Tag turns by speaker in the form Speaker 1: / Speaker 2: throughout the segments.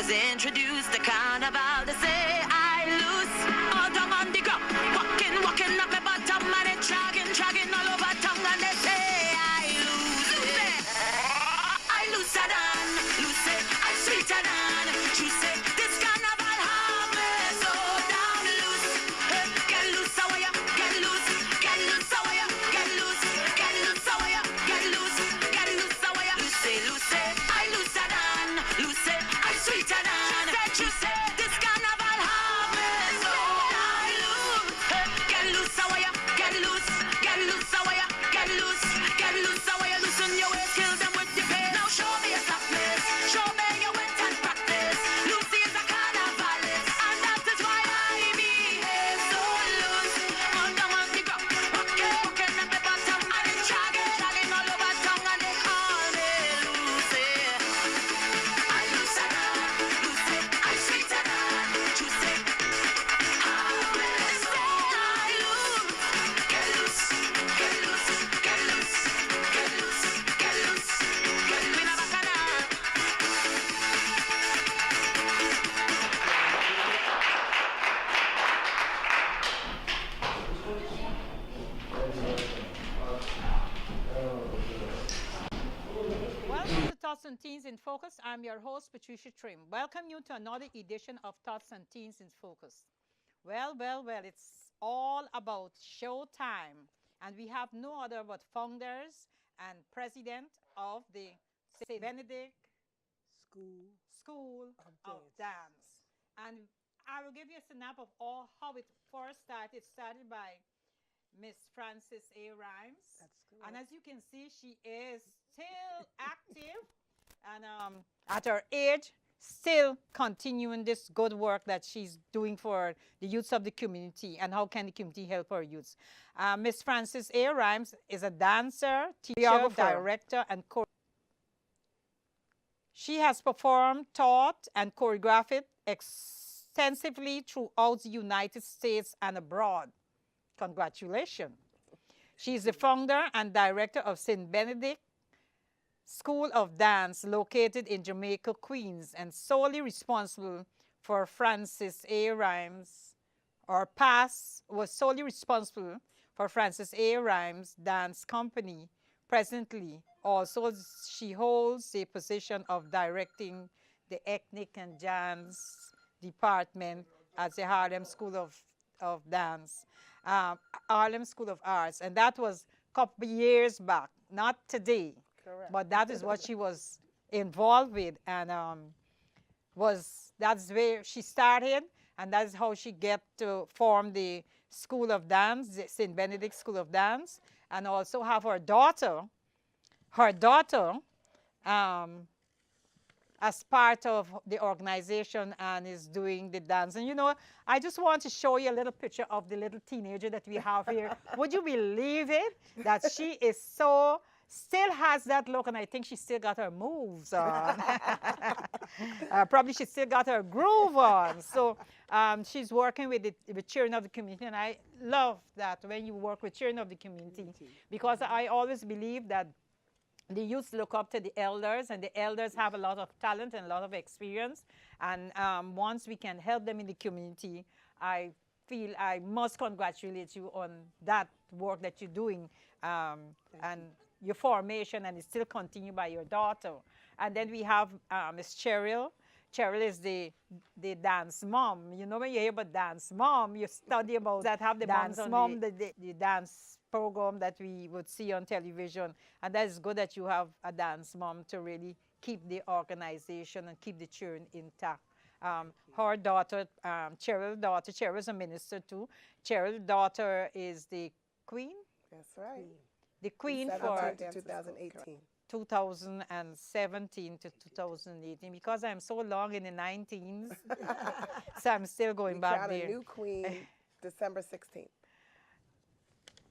Speaker 1: was introduced to carnival to say I loose all down on the ground, walking up my bottom and it dragging all over tongue and they say I looser than, loose it, I sweeter than, juice it, this carnival have me so down loose, get loose how you, get loose how you, get loose how you, get loose how you, loose it, I looser than, loose it, I sweeter than, juice it, this carnival have me so down loose, get loose how you, get loose how you, get loose how you, loosen your waist, kill them with the pain. Now show me a softness, show me your wet and practice. Lucy is a carnivalist, and that is why I behave so loose. All down on the ground, walking up the bottom, and it's dragging all over tongue, and they call me Lucy. I looser than, Lucy, I sweeter than, juicy. They say I lose, get loose, get loose, get loose, get loose, get loose, get loose.
Speaker 2: Welcome to Thoughts and Teens in Focus. I'm your host, Patriciatrim. Welcome you to another edition of Thoughts and Teens in Focus. Well, it's all about showtime. And we have no other but founders and president of the St. Benedict School of Dance. And I will give you a snap of how it first started. It started by Miss Frances A. Rhymes.
Speaker 3: That's correct.
Speaker 2: And as you can see, she is still active and at her age, still continuing this good work that she's doing for the youths of the community and how can the community help our youths. Miss Frances A. Rhymes is a dancer, teacher, director, and she has performed, taught, and choreographed extensively throughout the United States and abroad. Congratulations. She is the founder and director of St. Benedict School of Dance located in Jamaica, Queens, and solely responsible for Frances A. Rhymes, was solely responsible for Frances A. Rhymes Dance Company. Presently, also she holds the position of directing the ethnic and dance department at the Harlem School of Dance, Harlem School of Arts, and that was a couple years back, not today.
Speaker 3: Correct.
Speaker 2: But that is what she was involved with, and that's where she started, and that's how she get to form the School of Dance, the St. Benedict School of Dance, and also have her daughter as part of the organization and is doing the dance. And you know, I just want to show you a little picture of the little teenager that we have here. Would you believe it that she is still has that look, and I think she still got her moves on. Probably she still got her groove on. So she's working with the children of the community, and I love that when you work with children of the community, because I always believe that the youth look up to the elders, and the elders have a lot of talent and a lot of experience. And once we can help them in the community, I feel I must congratulate you on that work that you're doing. And your formation, and it still continued by your daughter. And then we have Miss Cheryl. Cheryl is the dance mom. You know, when you hear about dance mom, you study about that, have the dance mom, the dance program that we would see on television. And that is good that you have a dance mom to really keep the organization and keep the children intact. Her daughter, Cheryl is a minister too. Cheryl's daughter is the queen.
Speaker 3: That's right.
Speaker 2: The queen for 2017 to 2018, because I'm so long in the 19s, so I'm still going back there.
Speaker 3: We crowned a new queen December 16th.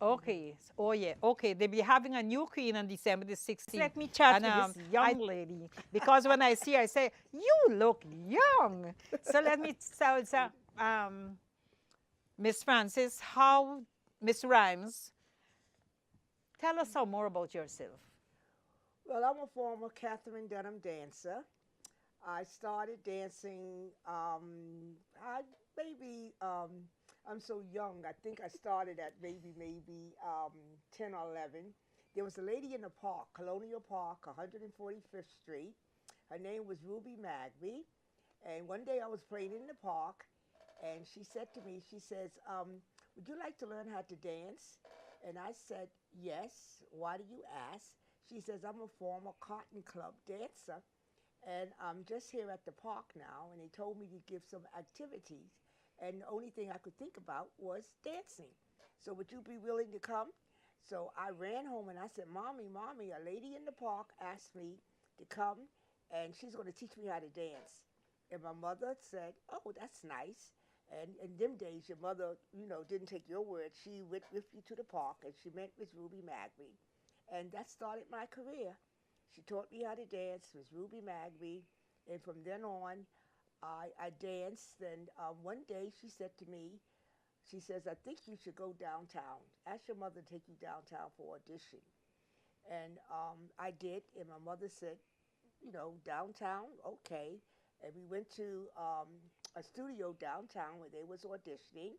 Speaker 2: Okay. Oh, yeah. Okay. They'll be having a new queen on December the 16th. Let me chat with this young lady, because when I see her, I say, you look young. So let me tell Miss Frances, Miss Rhymes, tell us some more about yourself.
Speaker 4: Well, I'm a former Catherine Dunham dancer. I started dancing. I maybe I'm so young. I think I started at maybe 10 or 11. There was a lady in the park, Colonial Park, 145th Street. Her name was Ruby Magby. And one day I was playing in the park, and she said to me, she says, "Would you like to learn how to dance?" And I said, "Yes." "Why do you ask?" She says, "I'm a former Cotton Club dancer, and I'm just here at the park now, and they told me to give some activities, and the only thing I could think about was dancing. So would you be willing to come?" So I ran home and I said, "Mommy, Mommy, a lady in the park asked me to come, and she's going to teach me how to dance." And my mother said, "Oh, that's nice." And in them days, your mother, didn't take your word. She went with you to the park, and she met Miss Ruby Magby. And that started my career. She taught me how to dance, Miss Ruby Magby. And from then on, I danced. And one day she said to me, she says, "I think you should go downtown. Ask your mother to take you downtown for audition." And I did. And my mother said, "Downtown, okay." And we went to a studio downtown where they was auditioning.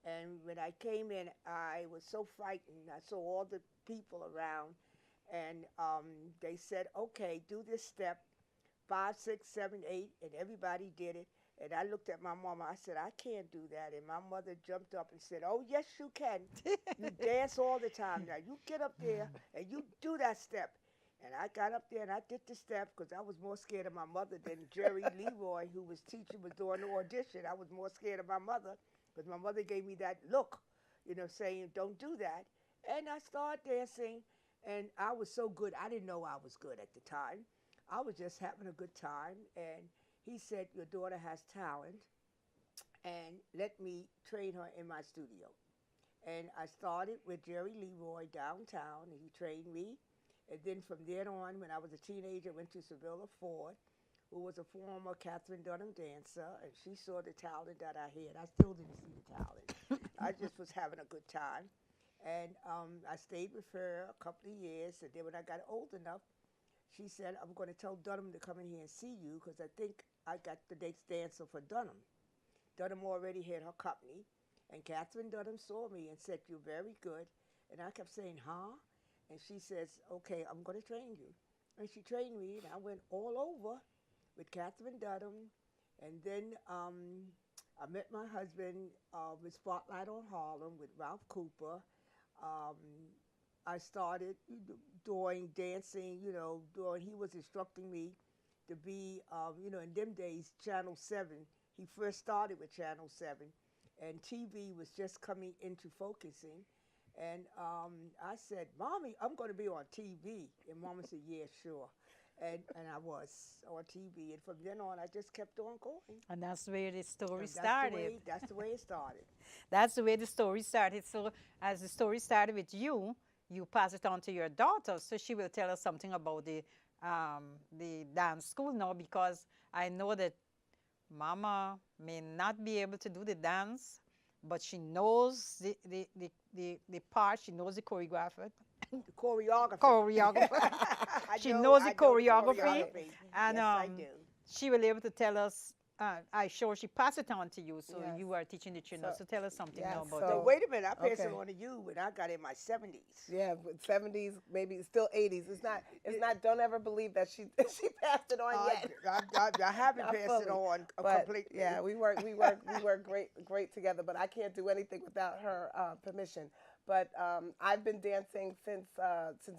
Speaker 4: And when I came in, I was so frightened. I saw all the people around, and they said, "Okay, do this step, 5, 6, 7, 8," and everybody did it. And I looked at my mama. I said, "I can't do that." And my mother jumped up and said, "Oh, yes, you can. You dance all the time. Now you get up there and you do that step." And I got up there and I did the step because I was more scared of my mother than Jerry Leroy, who was teaching, was doing the audition. I was more scared of my mother because my mother gave me that look, saying, "Don't do that." And I started dancing, and I was so good. I didn't know I was good at the time. I was just having a good time. And he said, "Your daughter has talent, and let me train her in my studio." And I started with Jerry Leroy downtown, and he trained me. And then from then on, when I was a teenager, I went to Sevilla Ford, who was a former Catherine Dunham dancer, and she saw the talent that I had. I still didn't see the talent. I just was having a good time. And I stayed with her a couple of years, and then when I got old enough, she said, "I'm going to tell Dunham to come in here and see you because I think I got the next dancer for Dunham." Dunham already had her company, and Catherine Dunham saw me and said, "You're very good." And I kept saying, "Huh?" And she says, "Okay, I'm going to train you." And she trained me, and I went all over with Catherine Dunham. And then I met my husband with Spotlight on Harlem with Ralph Cooper. Um, I started doing dancing, he was instructing me to be, in them days, Channel 7. He first started with Channel 7, and TV was just coming into focusing. And I said, "Mommy, I'm going to be on TV." And Mama said, "Yeah, sure." And I was on TV. And from then on, I just kept on going.
Speaker 2: And that's where the story
Speaker 4: And
Speaker 2: started.
Speaker 4: that's the way it started.
Speaker 2: That's the way the story started. So, as the story started with you, you pass it on to your daughter. So she will tell us something about the dance school now, because I know that Mama may not be able to do the dance, but she knows the part. She knows the choreographer.
Speaker 4: The choreography.
Speaker 2: Choreographer. She knows the choreography, and
Speaker 4: Yes, I do.
Speaker 2: she will be able to tell us. I sure she passed it on to you, so
Speaker 3: Yes.
Speaker 2: you are teaching the children. So tell us something
Speaker 3: yes,
Speaker 2: now about
Speaker 3: so-
Speaker 4: So
Speaker 2: that.
Speaker 4: wait a minute, I passed it
Speaker 3: Okay.
Speaker 4: on to you when I got in my 70s.
Speaker 3: Yeah, but 70s, maybe it's still 80s. It's not. Don't ever believe that she she passed it on yet.
Speaker 4: I haven't
Speaker 3: Not
Speaker 4: passed it
Speaker 3: fully,
Speaker 4: on
Speaker 3: But
Speaker 4: completely.
Speaker 3: yeah, we work great together. But I can't do anything without her permission. But I've been dancing since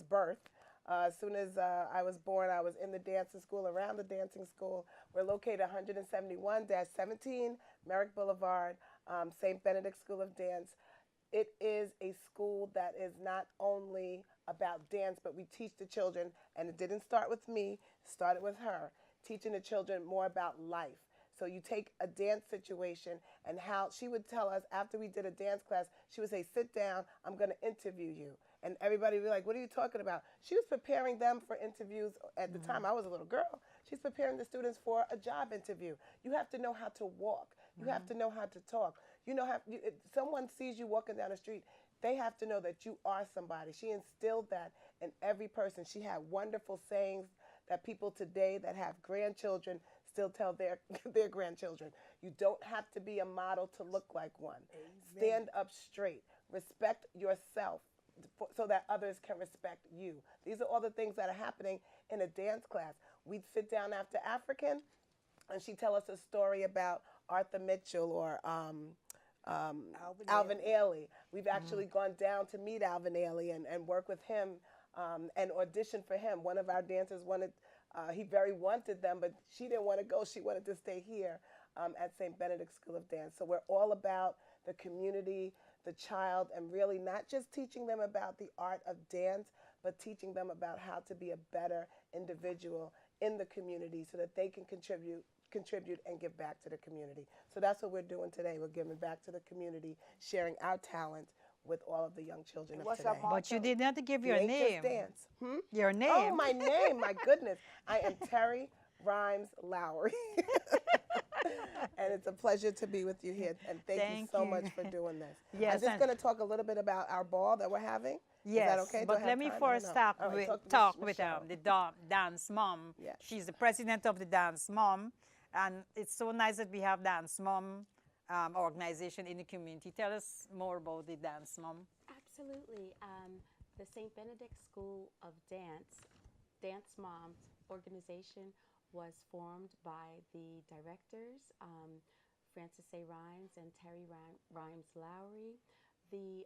Speaker 3: birth. As soon as I was born, I was in the dancing school, around the dancing school. We're located 171-17 Merrick Boulevard, St. Benedict School of Dance. It is a school that is not only about dance, but we teach the children, and it didn't start with me, it started with her, teaching the children more about life. So you take a dance situation, and how she would tell us after we did a dance class, she would say, "Sit down, I'm going to interview you." And everybody would be like, "What are you talking about?" She was preparing them for interviews. At the time, I was a little girl. She's preparing the students for a job interview. You have to know how to walk. You have to know how to talk. If someone sees you walking down the street, they have to know that you are somebody. She instilled that in every person. She had wonderful sayings that people today that have grandchildren still tell their their grandchildren. You don't have to be a model to look like one. Stand up straight. Respect yourself so that others can respect you. These are all the things that are happening in a dance class. We'd sit down after African, and she'd tell us a story about Arthur Mitchell or Alvin Ailey. We've actually gone down to meet Alvin Ailey and work with him and audition for him. One of our dancers wanted, he very wanted them, but she didn't want to go. She wanted to stay here at St. Benedict School of Dance. So we're all about the community, the child, and really not just teaching them about the art of dance, but teaching them about how to be a better individual in the community so that they can contribute and give back to the community. So that's what we're doing today. We're giving back to the community, sharing our talent with all of the young children of today.
Speaker 2: But you did not give your
Speaker 3: Ain't
Speaker 2: name.
Speaker 3: Just dance.
Speaker 2: Your name.
Speaker 3: Oh, my name. My goodness. I am Terry Rhymes Lowry. And it's a pleasure to be with you here. And thank you so much for doing this.
Speaker 2: Yes,
Speaker 3: I'm just going to talk a little bit about our ball that we're having.
Speaker 2: Yes,
Speaker 3: Is that okay?
Speaker 2: but let me first talk with the dance mom.
Speaker 3: Yes.
Speaker 2: She's the president of the dance mom, and it's so nice that we have dance mom organization in the community. Tell us more about the dance mom.
Speaker 5: Absolutely. The St. Benedict School of Dance Moms organization was formed by the directors, Frances A. Rhymes and Terry Rhymes Lowry. The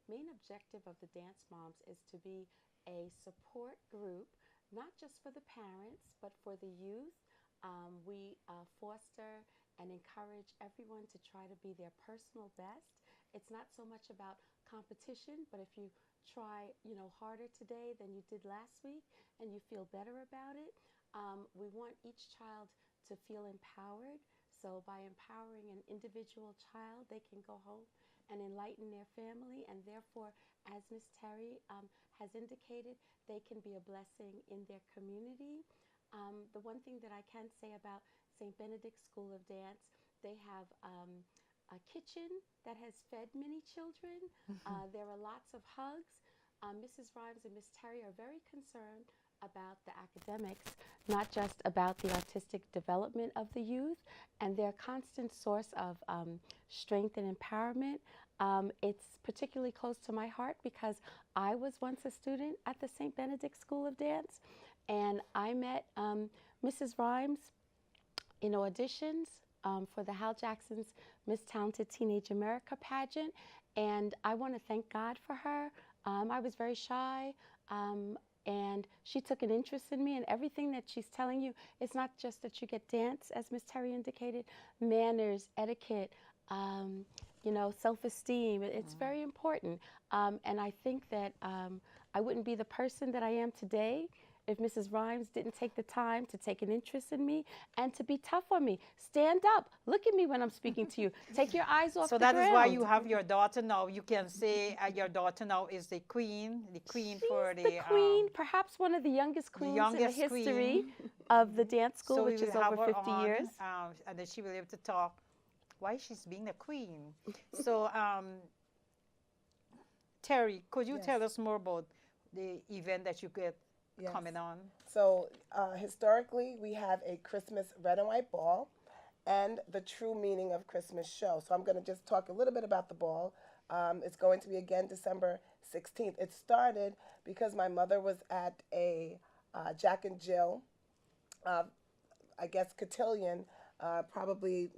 Speaker 5: main objective of the Dance Moms is to be a support group, not just for the parents, but for the youth. We foster and encourage everyone to try to be their personal best. It's not so much about competition, but if you try, harder today than you did last week and you feel better about it, we want each child to feel empowered. So by empowering an individual child, they can go home and enlighten their family, and therefore, as Ms. Terry has indicated, they can be a blessing in their community. The one thing that I can say about St. Benedict School of Dance, they have a kitchen that has fed many children. There are lots of hugs. Mrs. Rhymes and Ms. Terry are very concerned about the academics, not just about the artistic development of the youth, and their constant source of strength and empowerment. It's particularly close to my heart because I was once a student at the St. Benedict School of Dance, and I met Mrs. Rhymes in auditions for the Hal Jackson's Miss Talented Teenage America pageant, and I want to thank God for her. I was very shy, and she took an interest in me, and everything that she's telling you, it's not just that you get dance, as Ms. Terry indicated, manners, etiquette, self-esteem. It's very important. And I think that I wouldn't be the person that I am today if Mrs. Rhymes didn't take the time to take an interest in me and to be tough on me. Stand up. Look at me when I'm speaking to you. Take your eyes off the ground.
Speaker 2: So that is why you have your daughter now. You can say your daughter now is the queen
Speaker 5: She's
Speaker 2: for
Speaker 5: the queen, perhaps one of the youngest queens in the history of the dance school,
Speaker 2: so
Speaker 5: which is over 50 years.
Speaker 2: And then she will be able to talk why she's being the queen. So, Terry, could you tell us more about the event that you get coming on?
Speaker 3: So historically, we have a Christmas red and white ball and the true meaning of Christmas show. So I'm going to just talk a little bit about the ball. It's going to be again December 16th. It started because my mother was at a Jack and Jill, cotillion, probably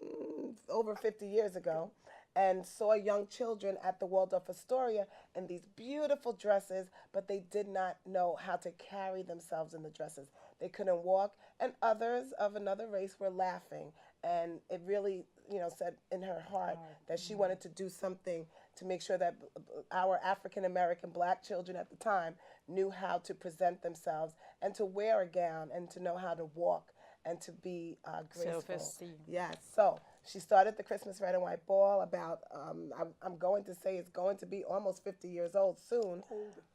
Speaker 3: over 50 years ago, and saw young children at the Waldorf Astoria in these beautiful dresses, but they did not know how to carry themselves in the dresses. They couldn't walk, and others of another race were laughing. And it really, said in her heart that she wanted to do something to make sure that our African-American black children at the time knew how to present themselves and to wear a gown and to know how to walk and to be graceful.
Speaker 2: Self-esteem.
Speaker 3: Yes. So she started the Christmas red and white ball about, I'm going to say it's going to be almost 50 years old soon.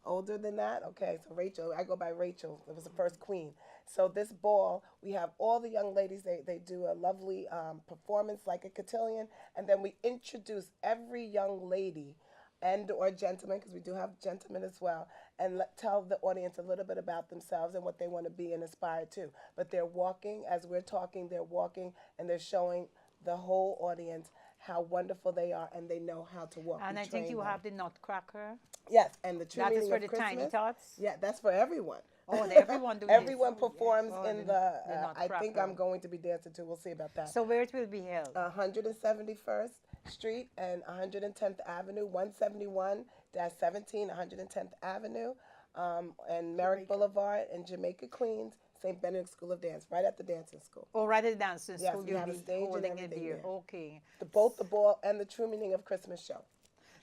Speaker 3: Older than that? Okay, so Rachel, I go by Rachel. It was the first queen. So this ball, we have all the young ladies, they do a lovely performance like a cotillion, and then we introduce every young lady and or gentleman, because we do have gentlemen as well, and tell the audience a little bit about themselves and what they want to be and aspire to. But they're walking, as we're talking, they're walking and they're showing the whole audience how wonderful they are, and they know how to walk.
Speaker 2: And
Speaker 3: We
Speaker 2: I think
Speaker 3: train
Speaker 2: you
Speaker 3: them.
Speaker 2: have the Nutcracker.
Speaker 3: Yes, and the true
Speaker 2: That is
Speaker 3: meaning
Speaker 2: for
Speaker 3: of
Speaker 2: the
Speaker 3: Christmas.
Speaker 2: tiny tots.
Speaker 3: Yeah, that's for everyone.
Speaker 2: Oh, everyone doing
Speaker 3: Everyone
Speaker 2: this.
Speaker 3: performs
Speaker 2: Oh,
Speaker 3: in
Speaker 2: the
Speaker 3: I think
Speaker 2: Nutcracker.
Speaker 3: I'm going to be dancing too. We'll see about that.
Speaker 2: So where it will be held?
Speaker 3: 171st Street and 110th Avenue, 171-17, 110th Avenue, and Merrick Boulevard in Jamaica, Queens, St. Benedict School of Dance, right at the dancing school.
Speaker 2: Oh, right at the dancing
Speaker 3: Yes,
Speaker 2: school,
Speaker 3: we
Speaker 2: you'll
Speaker 3: have a
Speaker 2: be
Speaker 3: stage and
Speaker 2: holding it
Speaker 3: everything
Speaker 2: there.
Speaker 3: there.
Speaker 2: Okay.
Speaker 3: Both the ball and the true meaning of Christmas show.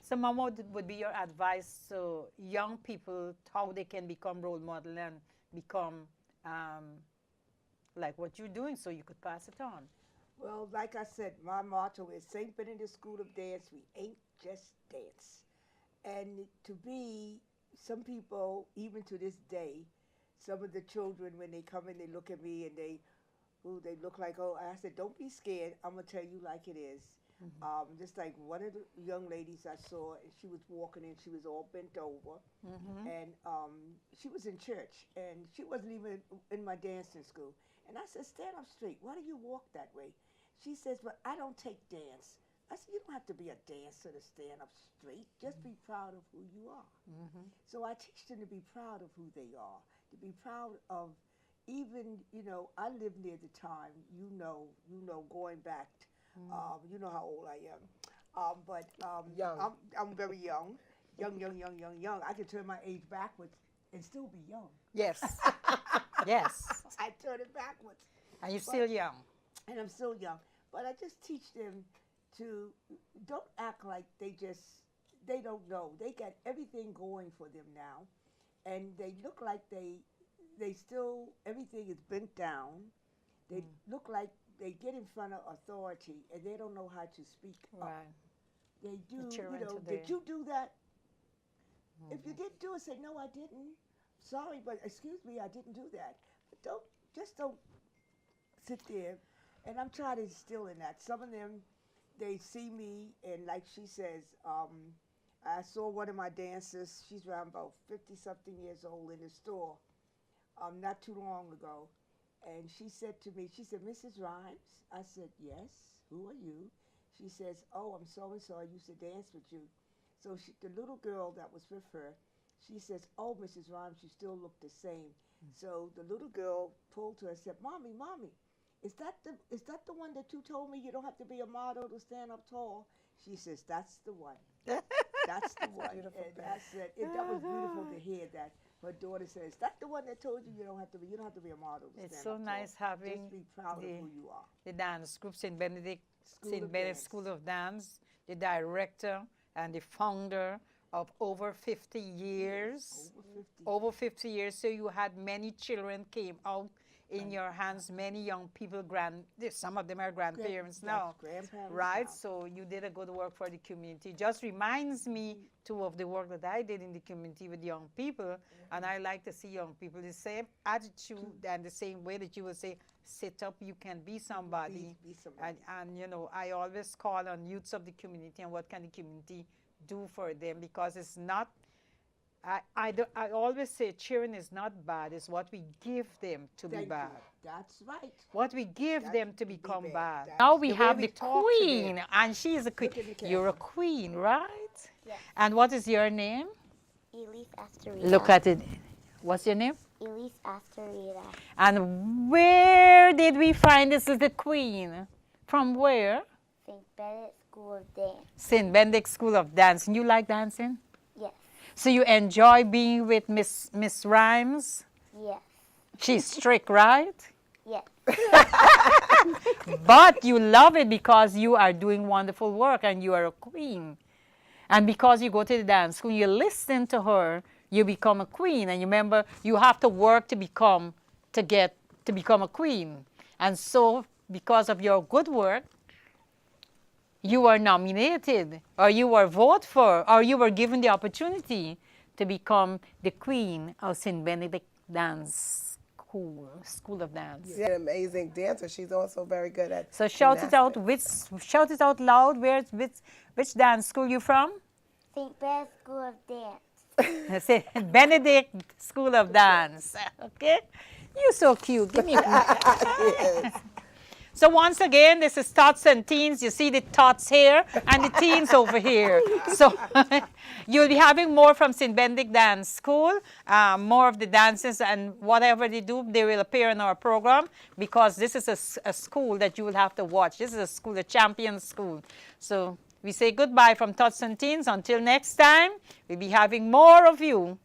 Speaker 2: So, Mama, what would be your advice to young people how they can become role model and become like what you're doing so you could pass it on?
Speaker 4: Well, like I said, my motto is St. Benedict School of Dance, we ain't just dance. And to be, some people, even to this day, some of the children, when they come in, they look at me and they look like, oh, I said, don't be scared. I'm going to tell you like it is. Just like one of the young ladies I saw, and she was walking in, she was all bent over, and she was in church, and she wasn't even in my dancing school. And I said, stand up straight. Why do you walk that way? She says, but I don't take dance. I said, you don't have to be a dancer to stand up straight. Just be proud of who you are. So I teach them to be proud of who they are, to be proud of even, I lived near the time, going back, you know how old I am. But
Speaker 3: Young.
Speaker 4: I'm very young. Young. I can turn my age backwards and still be young.
Speaker 2: Yes. Yes.
Speaker 4: I turn it backwards.
Speaker 2: And you're still young.
Speaker 4: And I'm still young. But I just teach them to don't act like they don't know. They got everything going for them now. And they look like they still, everything is bent down. They look like they get in front of authority and they don't know how to speak up.
Speaker 2: Right.
Speaker 4: They do,
Speaker 2: The children today.
Speaker 4: did you do that? If you didn't do it, say, no, I didn't. Sorry, but excuse me, I didn't do that. But don't sit there. And I'm trying to instill in that. Some of them, they see me, and like she says, I saw one of my dancers, she's around about 50-something years old in the store, not too long ago. And she said to me, she said, Mrs. Rhymes? I said, yes, who are you? She says, oh, I'm so-and-so, I used to dance with you. So the little girl that was with her, she says, oh, Mrs. Rhymes, you still look the same. So the little girl pulled her and said, Mommy, is that the one that you told me you don't have to be a model to stand up tall? She says, that's the one. That's the one.
Speaker 3: Beautiful
Speaker 4: And I said, that was beautiful to hear that. Her daughter says, that's the one that told you you don't have to be a model to stand up
Speaker 2: It's so
Speaker 4: tall.
Speaker 2: nice having
Speaker 4: Just be proud of who you are.
Speaker 2: the dance group, St. Benedict
Speaker 4: of Dance.
Speaker 2: School of Dance, the director and the founder of over 50 years. Over 50 years. So you had many children came out in your hands, many young people, some of them are grandparents now,
Speaker 4: Grandparents
Speaker 2: right?
Speaker 4: now.
Speaker 2: So you did a good work for the community. Just reminds me too of the work that I did in the community with young people, and I like to see young people the same attitude and the same way that you will say, sit up, you can be somebody.
Speaker 4: Be somebody.
Speaker 2: And I always call on youths of the community and what can the community do for them, because it's not, I always say cheering is not bad, it's what we give them to be
Speaker 4: Thank
Speaker 2: bad.
Speaker 4: you. That's right.
Speaker 2: What we give
Speaker 4: That
Speaker 2: them to
Speaker 4: be
Speaker 2: become
Speaker 4: bad.
Speaker 2: bad.
Speaker 4: That's
Speaker 2: Now we
Speaker 4: the way
Speaker 2: have
Speaker 4: we
Speaker 2: the
Speaker 4: talk to them.
Speaker 2: queen, and she is a queen.
Speaker 4: Look at the
Speaker 2: You're a
Speaker 4: camera.
Speaker 2: queen, right?
Speaker 6: Yes.
Speaker 2: And what is your name?
Speaker 6: Elise Astorita.
Speaker 2: Look at it. What's your name?
Speaker 6: Elise Astorita.
Speaker 2: And where did we find this little queen? From where?
Speaker 6: St. Benedict School of Dance.
Speaker 2: St. Benedict School of Dance. And you like dancing?
Speaker 6: Yes.
Speaker 2: So you enjoy being with Miss Rhymes?
Speaker 6: Yes.
Speaker 2: She's strict, right?
Speaker 6: Yes.
Speaker 2: But you love it because you are doing wonderful work and you are a queen. And because you go to the dance school, you listen to her, you become a queen. And you remember, you have to work to become a queen. And so, because of your good work, you were nominated, or you were voted for, or you were given the opportunity to become the queen of St. Benedict School of Dance.
Speaker 3: She's an amazing dancer. She's also very good at
Speaker 2: So shout it out. Shout it out loud. Which dance school you from?
Speaker 6: St. Benedict School of Dance.
Speaker 2: Say Benedict School of Dance. Okay? You're so cute. Give me a
Speaker 3: Yes.
Speaker 2: So once again, this is Tots and Teens. You see the tots here and the teens over here. So you'll be having more from St. Benedict Dance School, more of the dances and whatever they do, they will appear in our program because this is a school that you will have to watch. This is a school, a champion school. So we say goodbye from Tots and Teens. Until next time, we'll be having more of you.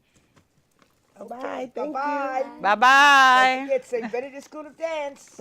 Speaker 3: Bye. Thank
Speaker 4: Bye-bye.
Speaker 3: you.
Speaker 2: Bye-bye.
Speaker 4: Don't forget St. Benedict School of Dance.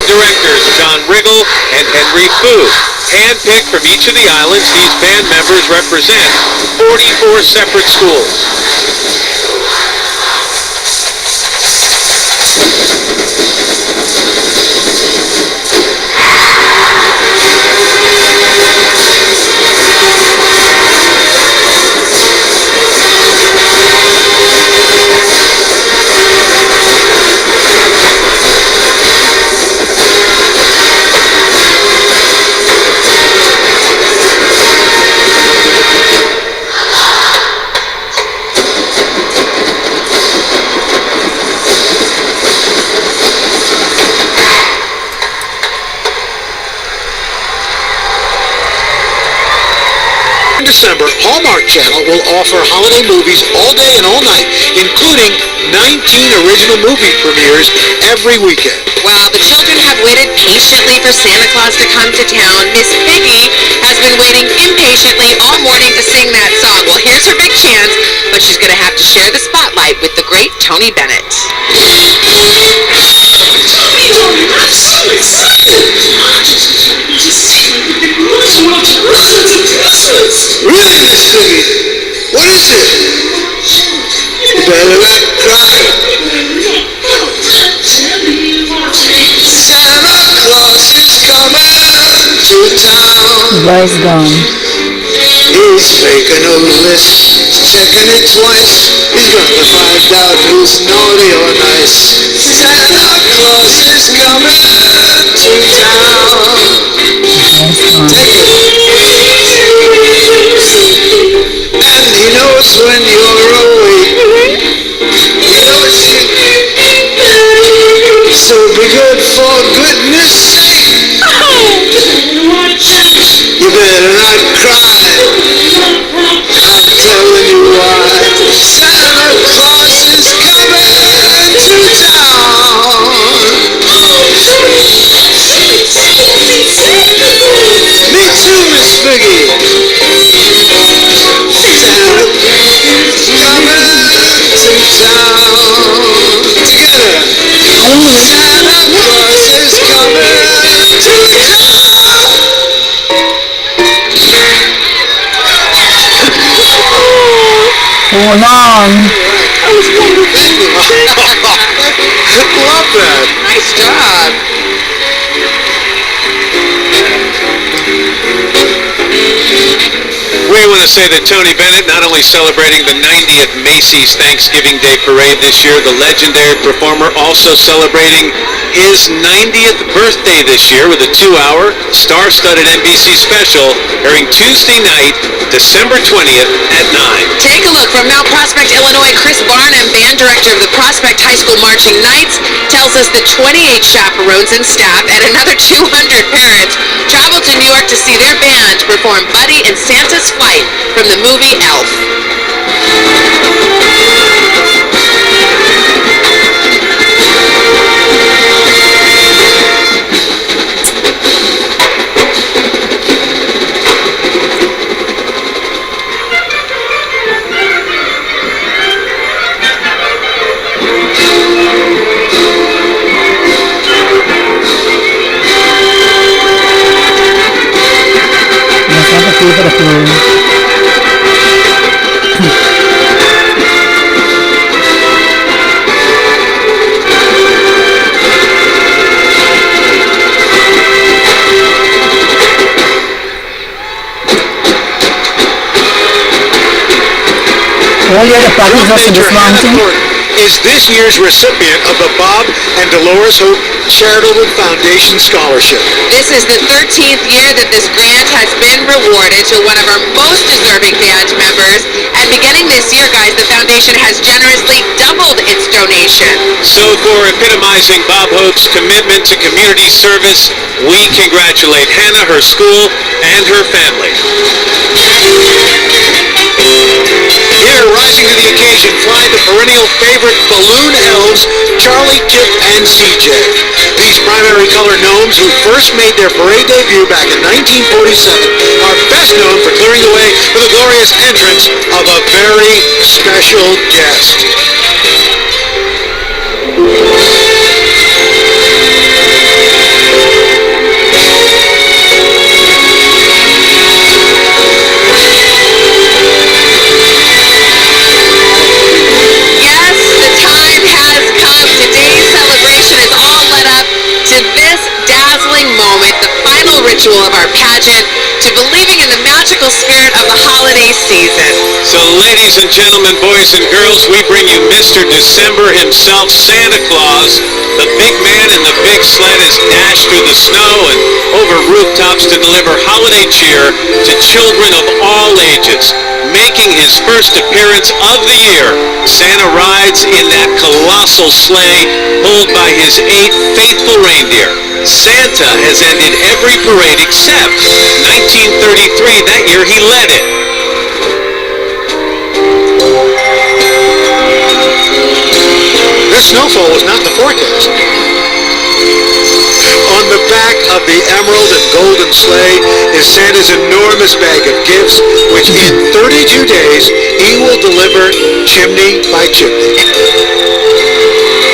Speaker 7: Directors John Riggle and Henry Fu. Handpicked from each of the islands, these band members represent 44 separate schools. In December, Hallmark Channel will offer holiday movies all day and all night, including 19 original movie premieres every weekend.
Speaker 8: While the children have waited patiently for Santa Claus to come to town, Miss Piggy has been waiting impatiently all morning to sing that song. Well, here's her big chance, but she's going to have to share the spotlight with the great Tony Bennett.
Speaker 9: I'm so excited!
Speaker 7: Really, Miss Piggy? What is it? You better not cry. Santa Claus is coming to town.
Speaker 2: Boy's gone.
Speaker 7: He's making a list, checking it twice. He's gonna find out who's naughty or nice. Santa Claus is coming to town. Take it. And he knows when you're awake. He knows you. So be good for goodness sake. You better not cry. I'm telling you why. Santa Claus is coming to town. Me too, Miss Piggy. Santa is coming to town. Together. Santa Claus is coming to town.
Speaker 2: Hold on.
Speaker 7: Thank you. Love that.
Speaker 8: Nice job.
Speaker 7: We want to say that Tony Bennett not only celebrating the 90th Macy's Thanksgiving Day Parade this year, the legendary performer also celebrating his 90th birthday this year with a 2-hour star-studded NBC special airing Tuesday night, December 20th at 9.
Speaker 8: Take a look from Mount Prospect, Illinois. Chris Barnum, band director of the Prospect High School Marching Knights, tells us that 28 chaperones and staff and another 200 parents traveled to New York to see their band to perform Buddy and Santa's Flight from the movie Elf.
Speaker 7: Drum major Hannah Thornton is this year's recipient of the Bob and Dolores Hope Charitable Foundation Scholarship.
Speaker 8: This is the 13th year that this grant has been rewarded to one of our most deserving band members. And beginning this year, guys, the foundation has generously doubled its donation.
Speaker 7: So for epitomizing Bob Hope's commitment to community service, we congratulate Hannah, her school, and her family. Here, rising to the occasion, fly the perennial favorite balloon elves, Charlie, Chip, and CJ. These primary color gnomes, who first made their parade debut back in 1947, are best known for clearing the way for the glorious entrance of a very special guest.
Speaker 8: Ritual of our pageant to believing in the magical spirit of the holiday season.
Speaker 7: So ladies and gentlemen, boys and girls, we bring you Mr. December himself, Santa Claus. The big man in the big sled has dashed through the snow and over rooftops to deliver holiday cheer to children of all ages. Making his first appearance of the year, Santa rides in that colossal sleigh pulled by his 8 faithful reindeer. Santa has ended every parade except 1933. That year he led it. This snowfall was not in the forecast. On the back of the emerald and golden sleigh is Santa's enormous bag of gifts, which in 32 days he will deliver chimney by chimney.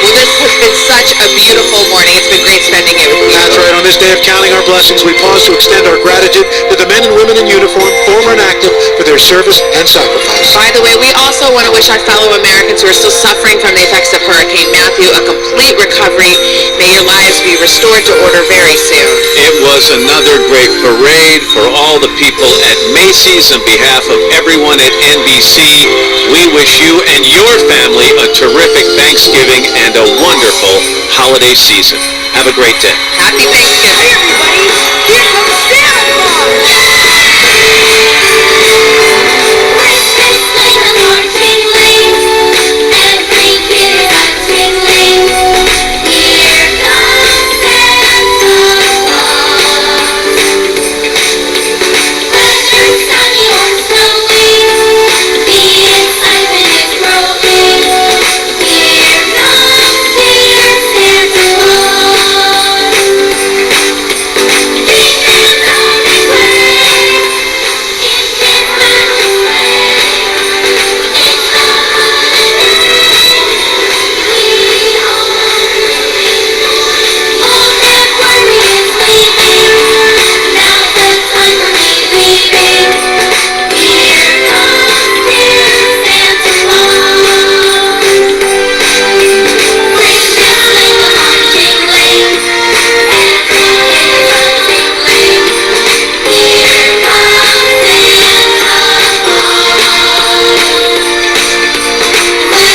Speaker 8: Well, this has been such a beautiful morning. It's been great spending it with you.
Speaker 7: That's right. On this day of counting our blessings, we pause to extend our gratitude to the men and women in uniform, former and active, for their service and sacrifice.
Speaker 8: By the way, we also want to wish our fellow Americans who are still suffering from the effects of Hurricane Matthew a complete recovery. May your lives be restored to order very soon.
Speaker 7: It was another great parade for all the people at Macy's. On behalf of everyone at NBC, we wish you and your family a terrific Thanksgiving and a wonderful holiday season. Have a great day.
Speaker 8: Happy Thanksgiving.
Speaker 4: Hi, everybody. Here comes